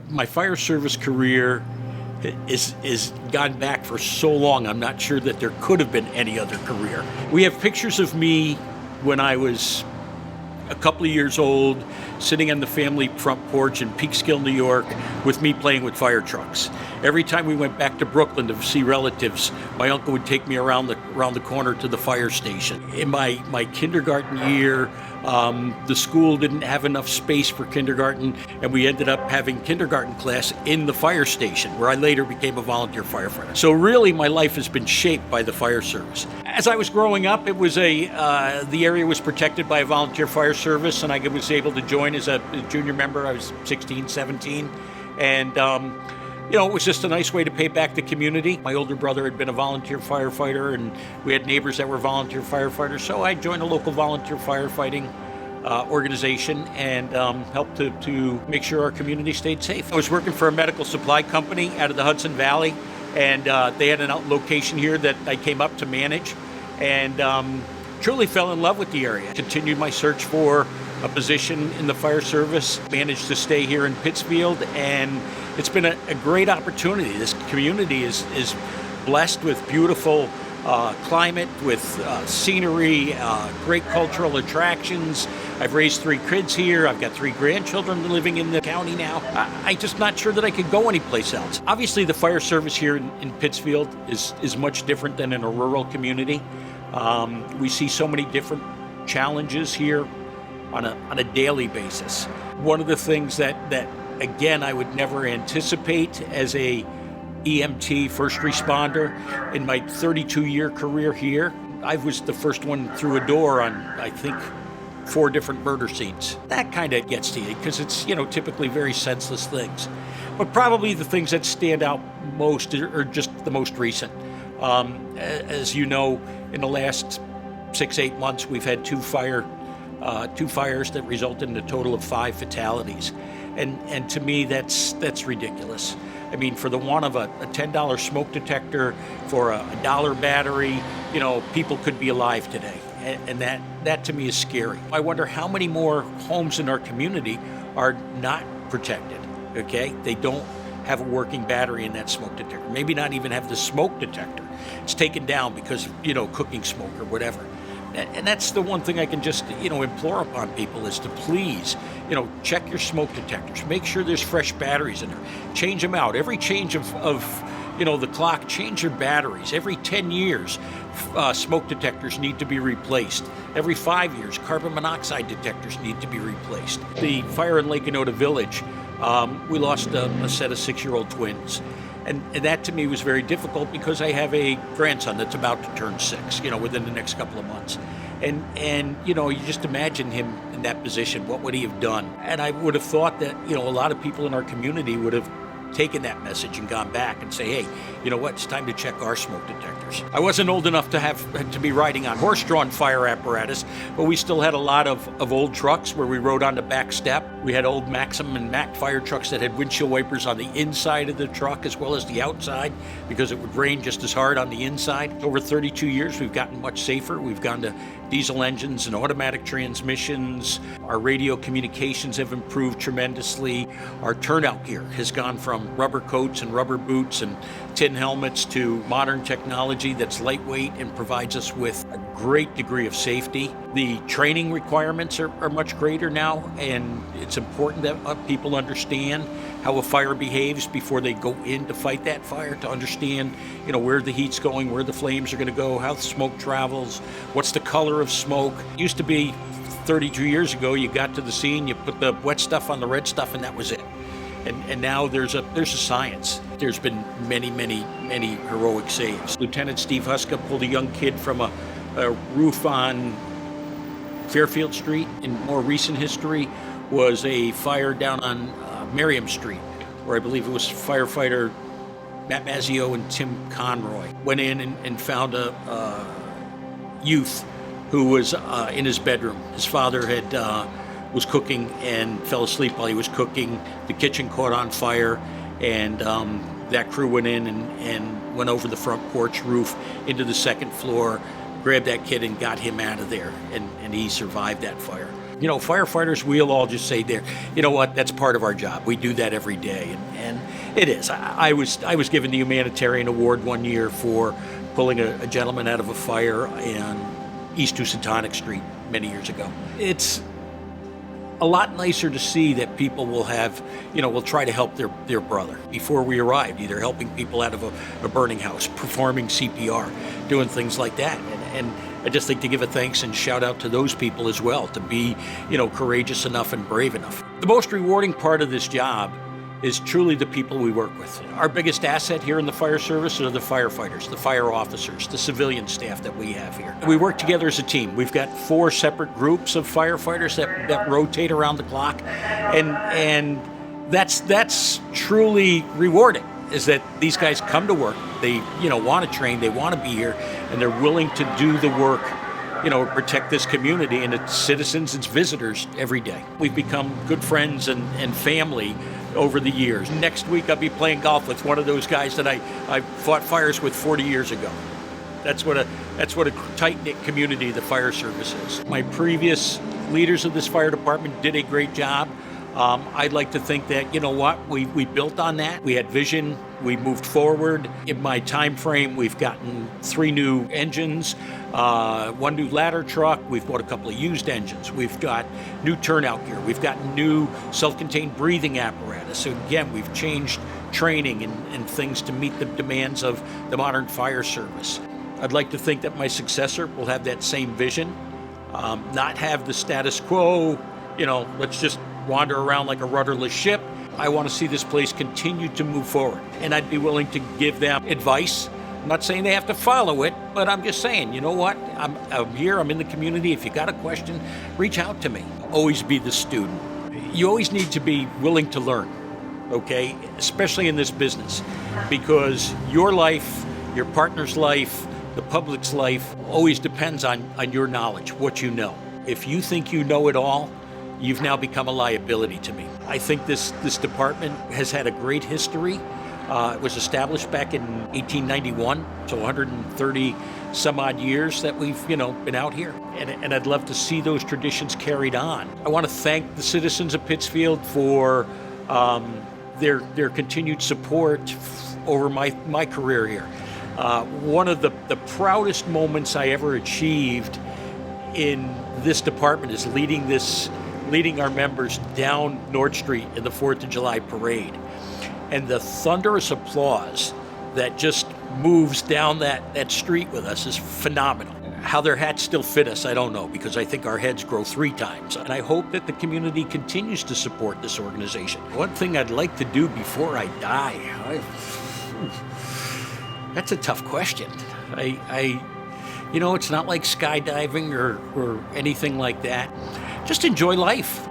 My fire service career is gone back for so long, I'm not sure that there could have been any other career. We have pictures of me when I was a couple of years old, sitting on the family front porch in Peekskill, New York, with me playing with fire trucks. Every time we went back to Brooklyn to see relatives, my uncle would take me around the corner to the fire station. In my kindergarten year, the school didn't have enough space for kindergarten, and we ended up having kindergarten class in the fire station, where I later became a volunteer firefighter. So really, my life has been shaped by the fire service. As I was growing up, it was the area was protected by a volunteer fire service, and I was able to join as a junior member. I was 16, 17, and it was just a nice way to pay back the community. My older brother had been a volunteer firefighter, and we had neighbors that were volunteer firefighters, so I joined a local volunteer firefighting organization and helped to make sure our community stayed safe. I was working for a medical supply company out of the Hudson Valley, and they had a location here that I came up to manage, and truly fell in love with the area. Continued my search for a position in the fire service, managed to stay here in Pittsfield, and it's been a great opportunity. This community is blessed with beautiful climate, with scenery, great cultural attractions. I've raised 3 kids here. I've got 3 grandchildren living in the county now. I'm just not sure that I could go anyplace else. Obviously, the fire service here in Pittsfield is much different than in a rural community. We see so many different challenges here on a daily basis. One of the things that again, I would never anticipate as a EMT first responder in my 32-year career here. I was the first one through a door on, I think, 4 different murder scenes. That kind of gets to you because it's, typically very senseless things. But probably the things that stand out most are just the most recent. As you know, in the last 6-8 months, we've had 2 fires that resulted in a total of 5 fatalities. And to me, that's ridiculous. I mean, for the want of a $10 smoke detector, for a $1 battery, people could be alive today. And that to me is scary. I wonder how many more homes in our community are not protected, okay? They don't have a working battery in that smoke detector. Maybe not even have the smoke detector. It's taken down because of, cooking smoke or whatever. And that's the one thing I can just, implore upon people is to please, check your smoke detectors. Make sure there's fresh batteries in there. Change them out. Every change of the clock, change your batteries. Every 10 years, smoke detectors need to be replaced. Every 5 years, carbon monoxide detectors need to be replaced. The fire in Lake Inota Village, we lost a set of 6-year-old twins. And that to me was very difficult because I have a grandson that's about to turn 6, within the next couple of months. And you just imagine him in that position. What would he have done? And I would have thought that, a lot of people in our community would have taken that message and gone back and say, hey, you know what, it's time to check our smoke detectors. I wasn't old enough to be riding on horse-drawn fire apparatus, but we still had a lot of old trucks where we rode on the back step. We had old Maxim and Mack fire trucks that had windshield wipers on the inside of the truck as well as the outside because it would rain just as hard on the inside. Over 32 years, we've gotten much safer. We've gone to diesel engines and automatic transmissions. Our radio communications have improved tremendously. Our turnout gear has gone from rubber coats and rubber boots and tin helmets to modern technology that's lightweight and provides us with a great degree of safety. The training requirements are much greater now, and it's important that people understand how a fire behaves before they go in to fight that fire, to understand, where the heat's going, where the flames are going to go, how the smoke travels, what's the color of smoke. It used to be 32 years ago, you got to the scene, you put the wet stuff on the red stuff, and that was it. And now there's a science. There's been many, many, many heroic saves. Lieutenant Steve Huska pulled a young kid from a roof on Fairfield Street. In more recent history was a fire down on Merriam Street, where I believe it was firefighter Matt Mazzio and Tim Conroy went in and found a youth who was in his bedroom. His father was cooking and fell asleep while he was cooking. The kitchen caught on fire, and that crew went in and went over the front porch roof into the second floor, grabbed that kid and got him out of there, and he survived that fire. Firefighters, we'll all just say there, you know what, that's part of our job. We do that every day. And it is. I was given the humanitarian award one year for pulling a gentleman out of a fire in East Housatonic Street many years ago. It's a lot nicer to see that people will try to help their brother before we arrived, either helping people out of a burning house, performing CPR, doing things like that. And I just think to give a thanks and shout out to those people as well, to be, courageous enough and brave enough. The most rewarding part of this job is truly the people we work with. Our biggest asset here in the fire service are the firefighters, the fire officers, the civilian staff that we have here. We work together as a team. We've got 4 separate groups of firefighters that rotate around the clock, and that's truly rewarding, is that these guys come to work, they want to train, they want to be here, and they're willing to do the work, protect this community and its citizens, its visitors every day. We've become good friends and family over the years. Next week I'll be playing golf with one of those guys that I fought fires with 40 years ago. That's what a tight-knit community the fire service is. My previous leaders of this fire department did a great job. I'd like to think that, we built on that. We had vision, we moved forward. In my time frame, we've gotten 3 new engines, 1 new ladder truck, we've bought a couple of used engines, we've got new turnout gear, we've got new self-contained breathing apparatus. So again, we've changed training and things to meet the demands of the modern fire service. I'd like to think that my successor will have that same vision, not have the status quo, let's just wander around like a rudderless ship. I want to see this place continue to move forward, and I'd be willing to give them advice. I'm not saying they have to follow it, but I'm just saying, you know what? I'm here, I'm in the community. If you got a question, reach out to me. Always be the student. You always need to be willing to learn, okay? Especially in this business, because your life, your partner's life, the public's life always depends on your knowledge, what you know. If you think you know it all, you've now become a liability to me. I think this department has had a great history. It was established back in 1891, so 130 some odd years that we've been out here. And I'd love to see those traditions carried on. I want to thank the citizens of Pittsfield for their continued support over my career here. One of the proudest moments I ever achieved in this department is leading our members down North Street in the 4th of July parade. And the thunderous applause that just moves down that street with us is phenomenal. How their hats still fit us, I don't know, because I think our heads grow 3 times. And I hope that the community continues to support this organization. One thing I'd like to do before I die, that's a tough question. It's not like skydiving or anything like that. Just enjoy life.